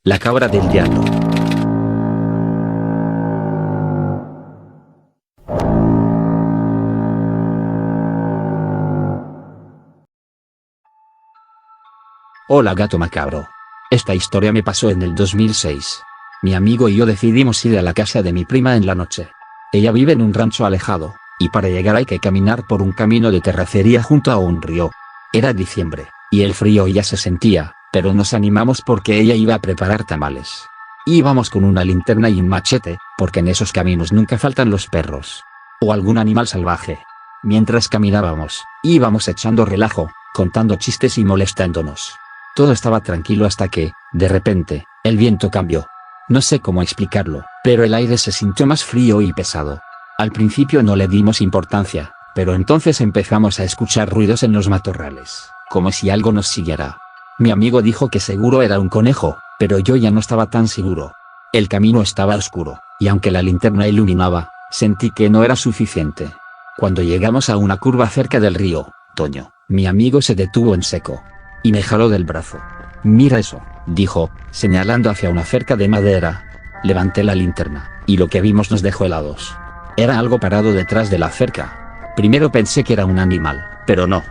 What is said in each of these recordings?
La cabra del diablo. Hola gato macabro. Esta historia me pasó en el 2006. Mi amigo y yo decidimos ir a la casa de mi prima en la noche. Ella vive en un rancho alejado, y para llegar hay que caminar por un camino de terracería junto a un río. Era diciembre, y el frío ya se sentía, pero nos animamos porque ella iba a preparar tamales. Íbamos con una linterna y un machete, porque en esos caminos nunca faltan los perros. O algún animal salvaje. Mientras caminábamos, íbamos echando relajo, contando chistes y molestándonos. Todo estaba tranquilo hasta que, de repente, el viento cambió. No sé cómo explicarlo, pero el aire se sintió más frío y pesado. Al principio no le dimos importancia, pero entonces empezamos a escuchar ruidos en los matorrales, como si algo nos siguiera. Mi amigo dijo que seguro era un conejo, pero yo ya no estaba tan seguro. El camino estaba oscuro, y aunque la linterna iluminaba, sentí que no era suficiente. Cuando llegamos a una curva cerca del río, Toño, mi amigo se detuvo en seco y me jaló del brazo. «Mira eso», dijo, señalando hacia una cerca de madera. Levanté la linterna, y lo que vimos nos dejó helados. Era algo parado detrás de la cerca. Primero pensé que era un animal, pero no.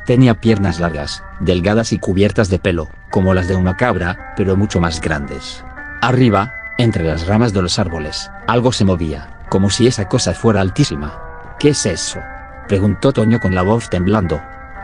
Tenía piernas largas, delgadas y cubiertas de pelo, como las de una cabra, pero mucho más grandes. Arriba, entre las ramas de los árboles, algo se movía, como si esa cosa fuera altísima. «¿Qué es eso?», preguntó Toño con la voz temblando.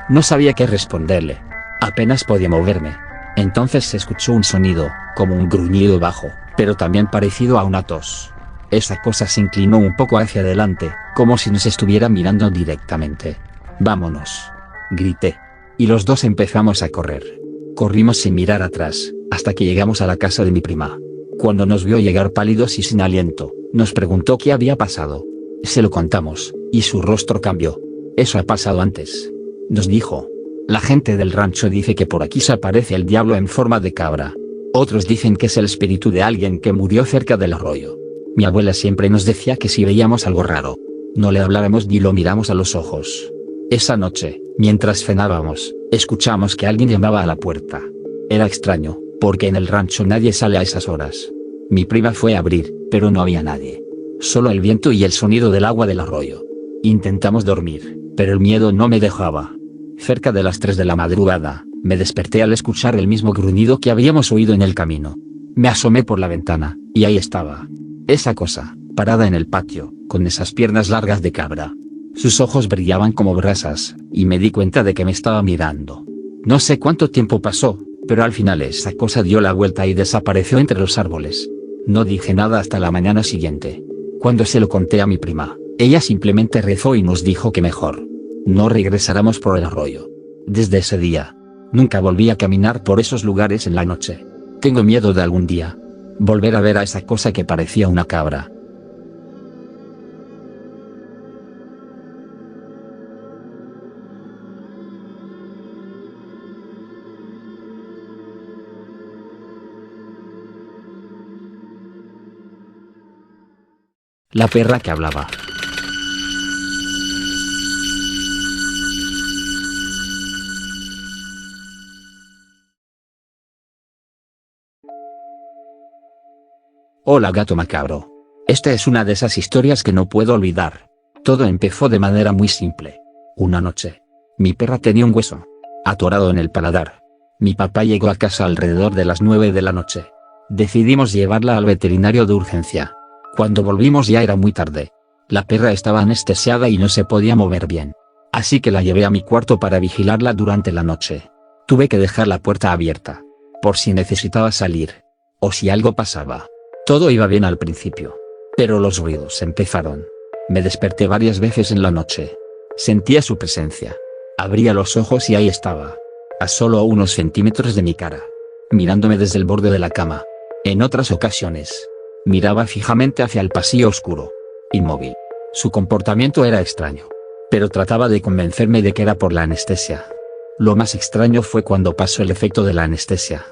No sabía qué responderle. Apenas podía moverme. Entonces se escuchó un sonido, como un gruñido bajo, pero también parecido a una tos. Esa cosa se inclinó un poco hacia adelante, como si nos estuviera mirando directamente. «Vámonos», grité. Y los dos empezamos a correr. Corrimos sin mirar atrás, hasta que llegamos a la casa de mi prima. Cuando nos vio llegar pálidos y sin aliento, nos preguntó qué había pasado. Se lo contamos, y su rostro cambió. «Eso ha pasado antes», nos dijo. «La gente del rancho dice que por aquí se aparece el diablo en forma de cabra. Otros dicen que es el espíritu de alguien que murió cerca del arroyo. Mi abuela siempre nos decía que si veíamos algo raro, no le habláramos ni lo miramos a los ojos». Esa noche, mientras cenábamos, escuchamos que alguien llamaba a la puerta. Era extraño, porque en el rancho nadie sale a esas horas. Mi prima fue a abrir, pero no había nadie. Solo el viento y el sonido del agua del arroyo. Intentamos dormir, pero el miedo no me dejaba. Cerca de las 3 de la madrugada, me desperté al escuchar el mismo gruñido que habíamos oído en el camino. Me asomé por la ventana, y ahí estaba. Esa cosa, parada en el patio, con esas piernas largas de cabra. Sus ojos brillaban como brasas, y me di cuenta de que me estaba mirando. No sé cuánto tiempo pasó, pero al final esa cosa dio la vuelta y desapareció entre los árboles. No dije nada hasta la mañana siguiente. Cuando se lo conté a mi prima, ella simplemente rezó y nos dijo que mejor no regresáramos por el arroyo. Desde ese día, nunca volví a caminar por esos lugares en la noche. Tengo miedo de algún día volver a ver a esa cosa que parecía una cabra. La perra que hablaba. Hola gato macabro. Esta es una de esas historias que no puedo olvidar. Todo empezó de manera muy simple. Una noche, mi perra tenía un hueso atorado en el paladar. Mi papá llegó a casa alrededor de las 9 de la noche. Decidimos llevarla al veterinario de urgencia. Cuando volvimos ya era muy tarde. La perra estaba anestesiada y no se podía mover bien. Así que la llevé a mi cuarto para vigilarla durante la noche. Tuve que dejar la puerta abierta, por si necesitaba salir, o si algo pasaba. Todo iba bien al principio, pero los ruidos empezaron. Me desperté varias veces en la noche. Sentía su presencia. Abría los ojos y ahí estaba, a solo unos centímetros de mi cara, mirándome desde el borde de la cama. En otras ocasiones, miraba fijamente hacia el pasillo oscuro, inmóvil. Su comportamiento era extraño, pero trataba de convencerme de que era por la anestesia. Lo más extraño fue cuando pasó el efecto de la anestesia.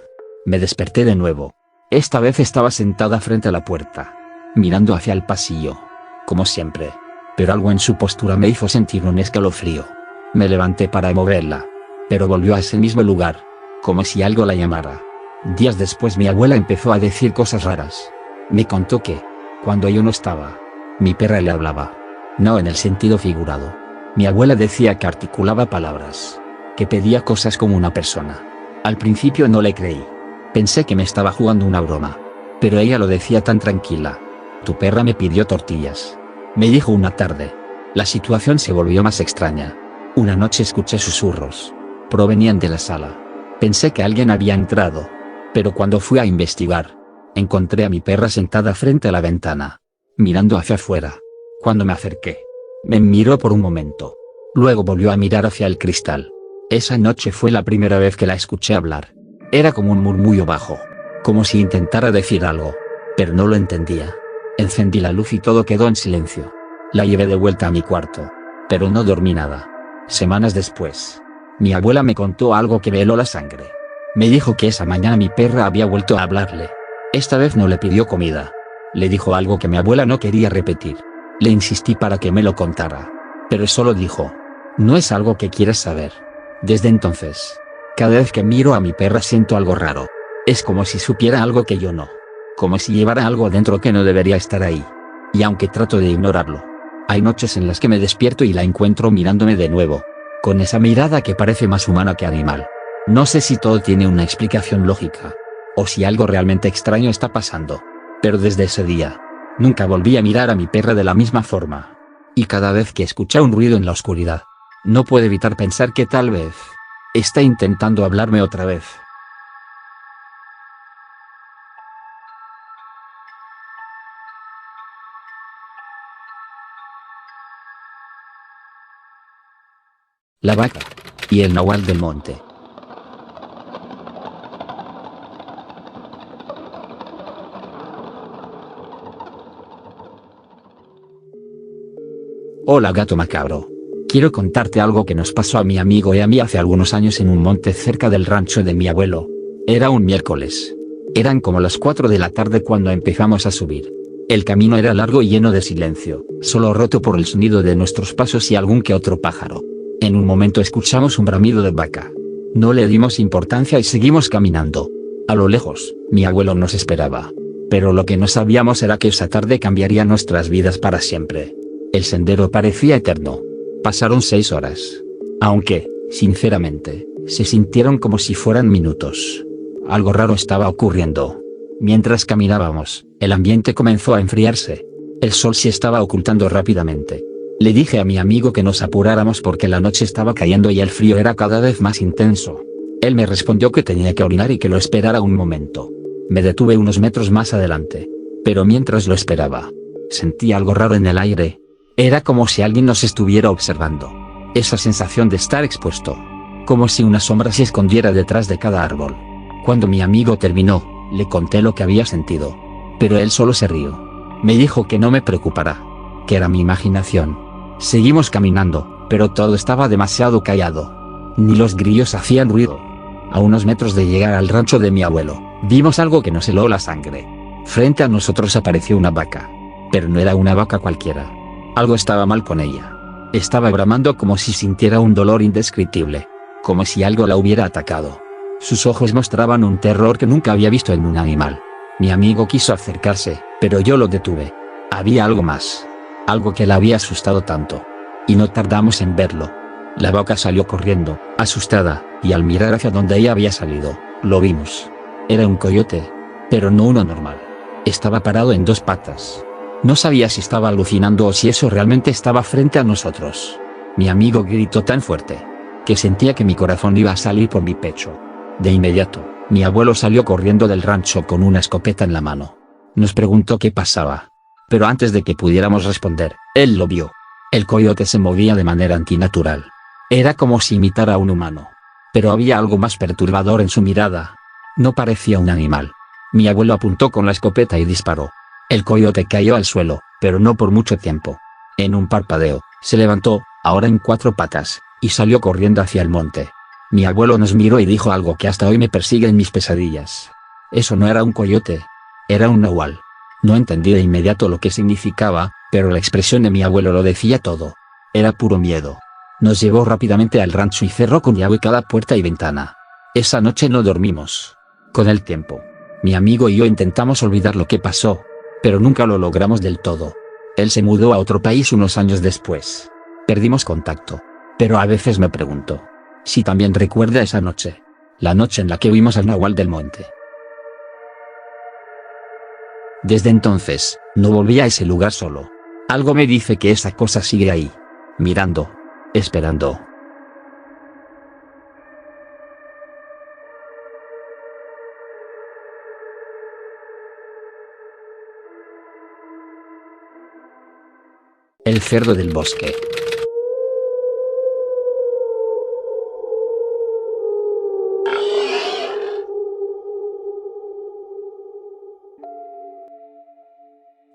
Me desperté de nuevo. Esta vez estaba sentada frente a la puerta, mirando hacia el pasillo, como siempre, pero algo en su postura me hizo sentir un escalofrío. Me levanté para moverla, pero volvió a ese mismo lugar, como si algo la llamara. Días después mi abuela empezó a decir cosas raras. Me contó que, cuando yo no estaba, mi perra le hablaba. No en el sentido figurado. Mi abuela decía que articulaba palabras, que pedía cosas como una persona. Al principio no le creí. Pensé que me estaba jugando una broma. Pero ella lo decía tan tranquila. Tu perra me pidió tortillas. Me dijo una tarde. La situación se volvió más extraña. Una noche escuché susurros. Provenían de la sala. Pensé que alguien había entrado. Pero cuando fui a investigar, encontré a mi perra sentada frente a la ventana, mirando hacia afuera. Cuando me acerqué, me miró por un momento. Luego volvió a mirar hacia el cristal. Esa noche fue la primera vez que la escuché hablar. Era como un murmullo bajo, como si intentara decir algo, pero no lo entendía. Encendí la luz y todo quedó en silencio. La llevé de vuelta a mi cuarto, pero no dormí nada. Semanas después, mi abuela me contó algo que me heló la sangre. Me dijo que esa mañana mi perra había vuelto a hablarle. Esta vez no le pidió comida. Le dijo algo que mi abuela no quería repetir. Le insistí para que me lo contara. Pero solo dijo: no es algo que quieres saber. Desde entonces, cada vez que miro a mi perra siento algo raro. Es como si supiera algo que yo no. Como si llevara algo dentro que no debería estar ahí. Y aunque trato de ignorarlo, hay noches en las que me despierto y la encuentro mirándome de nuevo, con esa mirada que parece más humana que animal. No sé si todo tiene una explicación lógica, o si algo realmente extraño está pasando. Pero desde ese día, nunca volví a mirar a mi perra de la misma forma. Y cada vez que escucha un ruido en la oscuridad, no puedo evitar pensar que tal vez está intentando hablarme otra vez. La vaca y el nahual del monte. Hola gato macabro. Quiero contarte algo que nos pasó a mi amigo y a mí hace algunos años en un monte cerca del rancho de mi abuelo. Era un miércoles. Eran como las 4 de la tarde cuando empezamos a subir. El camino era largo y lleno de silencio, solo roto por el sonido de nuestros pasos y algún que otro pájaro. En un momento escuchamos un bramido de vaca. No le dimos importancia y seguimos caminando. A lo lejos, mi abuelo nos esperaba. Pero lo que no sabíamos era que esa tarde cambiaría nuestras vidas para siempre. El sendero parecía eterno. Pasaron 6 horas. Aunque, sinceramente, se sintieron como si fueran minutos. Algo raro estaba ocurriendo. Mientras caminábamos, el ambiente comenzó a enfriarse. El sol se estaba ocultando rápidamente. Le dije a mi amigo que nos apuráramos porque la noche estaba cayendo y el frío era cada vez más intenso. Él me respondió que tenía que orinar y que lo esperara un momento. Me detuve unos metros más adelante. Pero mientras lo esperaba, sentí algo raro en el aire. Era como si alguien nos estuviera observando. Esa sensación de estar expuesto. Como si una sombra se escondiera detrás de cada árbol. Cuando mi amigo terminó, le conté lo que había sentido. Pero él solo se rió. Me dijo que no me preocupara. Que era mi imaginación. Seguimos caminando, pero todo estaba demasiado callado. Ni los grillos hacían ruido. A unos metros de llegar al rancho de mi abuelo, vimos algo que nos heló la sangre. Frente a nosotros apareció una vaca. Pero no era una vaca cualquiera. Algo estaba mal con ella. Estaba bramando como si sintiera un dolor indescriptible. Como si algo la hubiera atacado. Sus ojos mostraban un terror que nunca había visto en un animal. Mi amigo quiso acercarse, pero yo lo detuve. Había algo más. Algo que la había asustado tanto. Y no tardamos en verlo. La vaca salió corriendo, asustada, y al mirar hacia donde ella había salido, lo vimos. Era un coyote. Pero no uno normal. Estaba parado en 2 patas. No sabía si estaba alucinando o si eso realmente estaba frente a nosotros. Mi amigo gritó tan fuerte, que sentía que mi corazón iba a salir por mi pecho. De inmediato, mi abuelo salió corriendo del rancho con una escopeta en la mano. Nos preguntó qué pasaba. Pero antes de que pudiéramos responder, él lo vio. El coyote se movía de manera antinatural. Era como si imitara a un humano. Pero había algo más perturbador en su mirada. No parecía un animal. Mi abuelo apuntó con la escopeta y disparó. El coyote cayó al suelo, pero no por mucho tiempo. En un parpadeo, se levantó, ahora en 4 patas, y salió corriendo hacia el monte. Mi abuelo nos miró y dijo algo que hasta hoy me persigue en mis pesadillas. Eso no era un coyote. Era un nahual. No entendí de inmediato lo que significaba, pero la expresión de mi abuelo lo decía todo. Era puro miedo. Nos llevó rápidamente al rancho y cerró con llave cada puerta y ventana. Esa noche no dormimos. Con el tiempo, mi amigo y yo intentamos olvidar lo que pasó, pero nunca lo logramos del todo. Él se mudó a otro país unos años después. Perdimos contacto, pero a veces me pregunto si también recuerda esa noche, la noche en la que vimos al Nahual del Monte. Desde entonces, no volví a ese lugar solo. Algo me dice que esa cosa sigue ahí, mirando, esperando. El cerdo del bosque.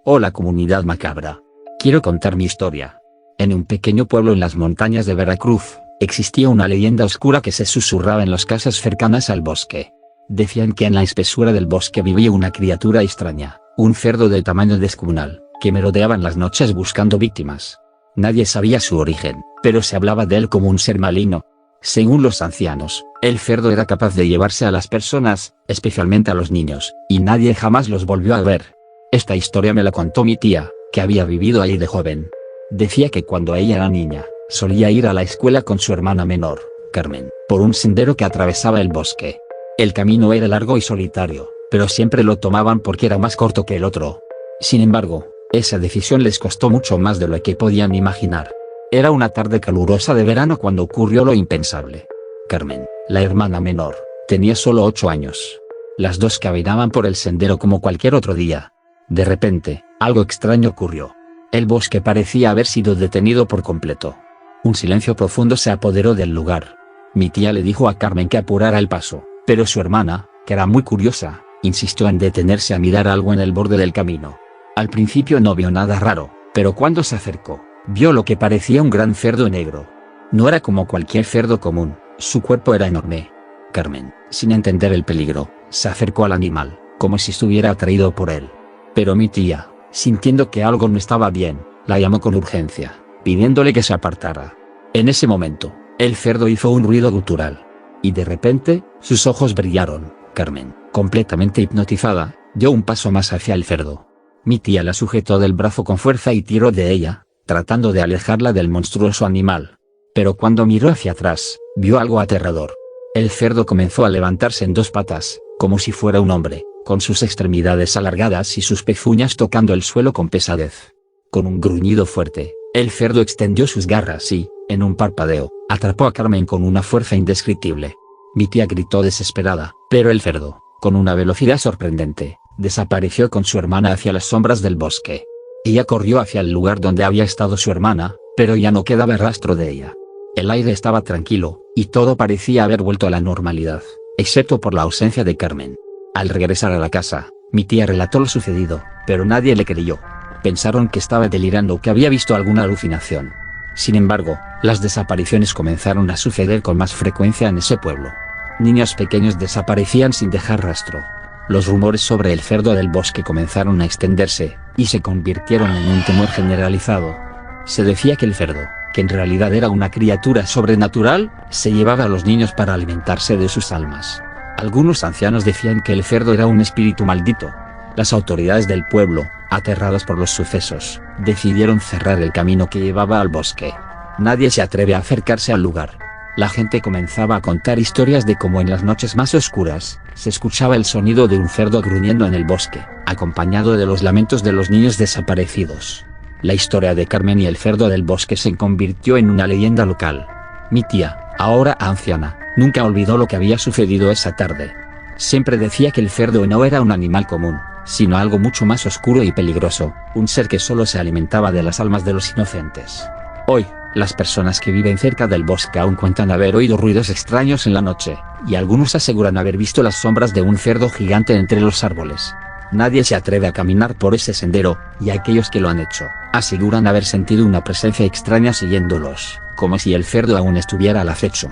Hola comunidad macabra. Quiero contar mi historia. En un pequeño pueblo en las montañas de Veracruz, existía una leyenda oscura que se susurraba en las casas cercanas al bosque. Decían que en la espesura del bosque vivía una criatura extraña, un cerdo de tamaño descomunal, que merodeaba en las noches buscando víctimas. Nadie sabía su origen, pero se hablaba de él como un ser maligno. Según los ancianos, el cerdo era capaz de llevarse a las personas, especialmente a los niños, y nadie jamás los volvió a ver. Esta historia me la contó mi tía, que había vivido ahí de joven. Decía que cuando ella era niña, solía ir a la escuela con su hermana menor, Carmen, por un sendero que atravesaba el bosque. El camino era largo y solitario, pero siempre lo tomaban porque era más corto que el otro. Sin embargo, esa decisión les costó mucho más de lo que podían imaginar. Era una tarde calurosa de verano cuando ocurrió lo impensable. Carmen, la hermana menor, tenía solo 8 años. Las dos caminaban por el sendero como cualquier otro día. De repente, algo extraño ocurrió. El bosque parecía haber sido detenido por completo. Un silencio profundo se apoderó del lugar. Mi tía le dijo a Carmen que apurara el paso, pero su hermana, que era muy curiosa, insistió en detenerse a mirar algo en el borde del camino. Al principio no vio nada raro, pero cuando se acercó, vio lo que parecía un gran cerdo negro. No era como cualquier cerdo común, su cuerpo era enorme. Carmen, sin entender el peligro, se acercó al animal, como si estuviera atraído por él. Pero mi tía, sintiendo que algo no estaba bien, la llamó con urgencia, pidiéndole que se apartara. En ese momento, el cerdo hizo un ruido gutural. Y de repente, sus ojos brillaron. Carmen, completamente hipnotizada, dio un paso más hacia el cerdo. Mi tía la sujetó del brazo con fuerza y tiró de ella, tratando de alejarla del monstruoso animal. Pero cuando miró hacia atrás, vio algo aterrador. El cerdo comenzó a levantarse en 2 patas, como si fuera un hombre, con sus extremidades alargadas y sus pezuñas tocando el suelo con pesadez. Con un gruñido fuerte, el cerdo extendió sus garras y, en un parpadeo, atrapó a Carmen con una fuerza indescriptible. Mi tía gritó desesperada, pero el cerdo, con una velocidad sorprendente, desapareció con su hermana hacia las sombras del bosque. Ella corrió hacia el lugar donde había estado su hermana, pero ya no quedaba rastro de ella. El aire estaba tranquilo, y todo parecía haber vuelto a la normalidad, excepto por la ausencia de Carmen. Al regresar a la casa, mi tía relató lo sucedido, pero nadie le creyó. Pensaron que estaba delirando o que había visto alguna alucinación. Sin embargo, las desapariciones comenzaron a suceder con más frecuencia en ese pueblo. Niños pequeños desaparecían sin dejar rastro. Los rumores sobre el cerdo del bosque comenzaron a extenderse, y se convirtieron en un temor generalizado. Se decía que el cerdo, que en realidad era una criatura sobrenatural, se llevaba a los niños para alimentarse de sus almas. Algunos ancianos decían que el cerdo era un espíritu maldito. Las autoridades del pueblo, aterradas por los sucesos, decidieron cerrar el camino que llevaba al bosque. Nadie se atreve a acercarse al lugar. La gente comenzaba a contar historias de cómo en las noches más oscuras, se escuchaba el sonido de un cerdo gruñendo en el bosque, acompañado de los lamentos de los niños desaparecidos. La historia de Carmen y el cerdo del bosque se convirtió en una leyenda local. Mi tía, ahora anciana, nunca olvidó lo que había sucedido esa tarde. Siempre decía que el cerdo no era un animal común, sino algo mucho más oscuro y peligroso, un ser que solo se alimentaba de las almas de los inocentes. Hoy, las personas que viven cerca del bosque aún cuentan haber oído ruidos extraños en la noche, y algunos aseguran haber visto las sombras de un cerdo gigante entre los árboles. Nadie se atreve a caminar por ese sendero, y aquellos que lo han hecho, aseguran haber sentido una presencia extraña siguiéndolos, como si el cerdo aún estuviera al acecho.